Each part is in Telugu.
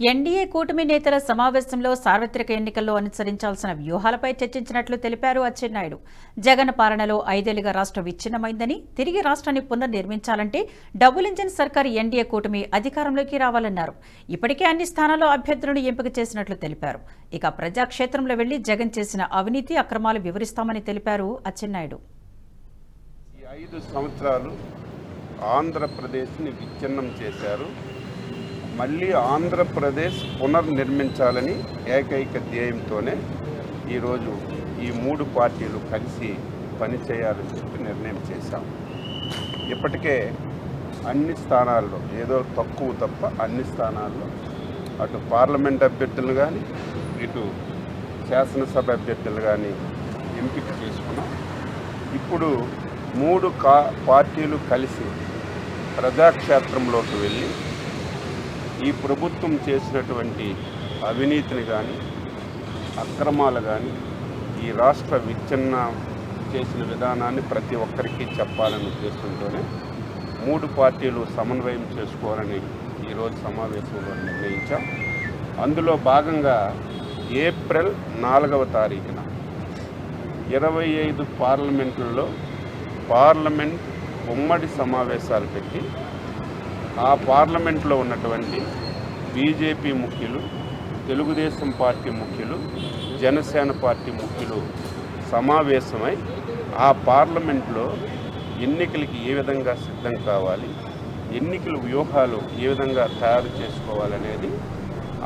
ఎన్డీఏ కూటమి నేతల సమావేశంలో సార్వత్రిక ఎన్నికల్లో అనుసరించాల్సిన వ్యూహాలపై చర్చించినట్లు తెలిపారు అచ్చెన్నాయుడు. జగన్ పాలనలో 5 ఏళ్లుగా రాష్ట్రం విచ్ఛిన్నమైందని, తిరిగి రాష్ట్రాన్ని పునర్నిర్మించాలంటే డబుల్ ఇంజిన్ సర్కారు ఎన్డీఏ కూటమి అధికారంలోకి రావాలన్నారు. ఇప్పటికే అన్ని స్థానాల్లో అభ్యర్థులను ఎంపిక చేసినట్లు తెలిపారు. ఇక ప్రజాక్షేత్రంలో వెళ్లి జగన్ చేసిన అవినీతి అక్రమాలు వివరిస్తామని తెలిపారు అచ్చెన్నాయుడు. 5 సంవత్సరాలు ఆంధ్రప్రదేశ్ని విచ్ఛిన్నం చేశారు. మళ్ళీ ఆంధ్రప్రదేశ్ పునర్నిర్మించాలని ఏకైక ధ్యేయంతోనే ఈరోజు ఈ 3 పార్టీలు కలిసి పనిచేయాలని చెప్పి నిర్ణయం చేశాం. ఇప్పటికే అన్ని స్థానాల్లో ఏదో తక్కువ తప్ప అన్ని స్థానాల్లో అటు పార్లమెంట్ అభ్యర్థులు కానీ ఇటు శాసనసభ అభ్యర్థులు కానీ ఎంపిక చేసుకున్నాం. ఇప్పుడు 3 పార్టీలు కలిసి ప్రజాక్షేత్రంలోకి వెళ్ళి ఈ ప్రభుత్వం చేసినటువంటి అవినీతిని కానీ అక్రమాలు కానీ ఈ రాష్ట్ర విచ్ఛిన్న చేసిన విధానాన్ని ప్రతి ఒక్కరికి చెప్పాలనే ఉద్దేశంతోనే 3 పార్టీలు సమన్వయం చేసుకోవాలని ఈరోజు సమావేశంలో నిర్ణయించాం. అందులో భాగంగా ఏప్రిల్ 4వ తారీఖున 25 పార్లమెంట్లలో పార్లమెంట్ ఉమ్మడి సమావేశాలు పెట్టి ఆ పార్లమెంట్లో ఉన్నటువంటి బీజేపీ ముఖ్యులు, తెలుగుదేశం పార్టీ ముఖ్యులు, జనసేన పార్టీ ముఖ్యులు సమావేశమై ఆ పార్లమెంట్లో ఎన్నికలకి ఏ విధంగా సిద్ధం కావాలి, ఎన్నికల వ్యూహాలు ఏ విధంగా తయారు చేసుకోవాలనేది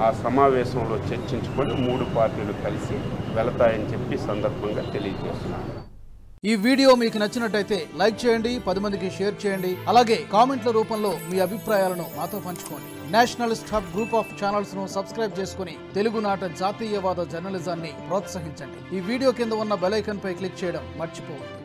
ఆ సమావేశంలో చర్చించుకొని 3 పార్టీలు కలిసి వెళతాయని చెప్పి సందర్భంగా తెలియజేస్తున్నాను. ఈ వీడియో మీకు నచ్చినట్టయితే లైక్ చేయండి, 10 మందికి షేర్ చేయండి. అలాగే కామెంట్ల రూపంలో మీ అభిప్రాయాలను మాతో పంచుకోండి. Nationalist hub group of channels ను సబ్స్క్రైబ్ చేసుకుని తెలుగునాట జాతీయవాద జర్నలిజాన్ని ప్రోత్సహించండి. ఈ వీడియో కింద ఉన్న బెల్ ఐకాన్ పై క్లిక్ చేయడం మర్చిపోవద్దు.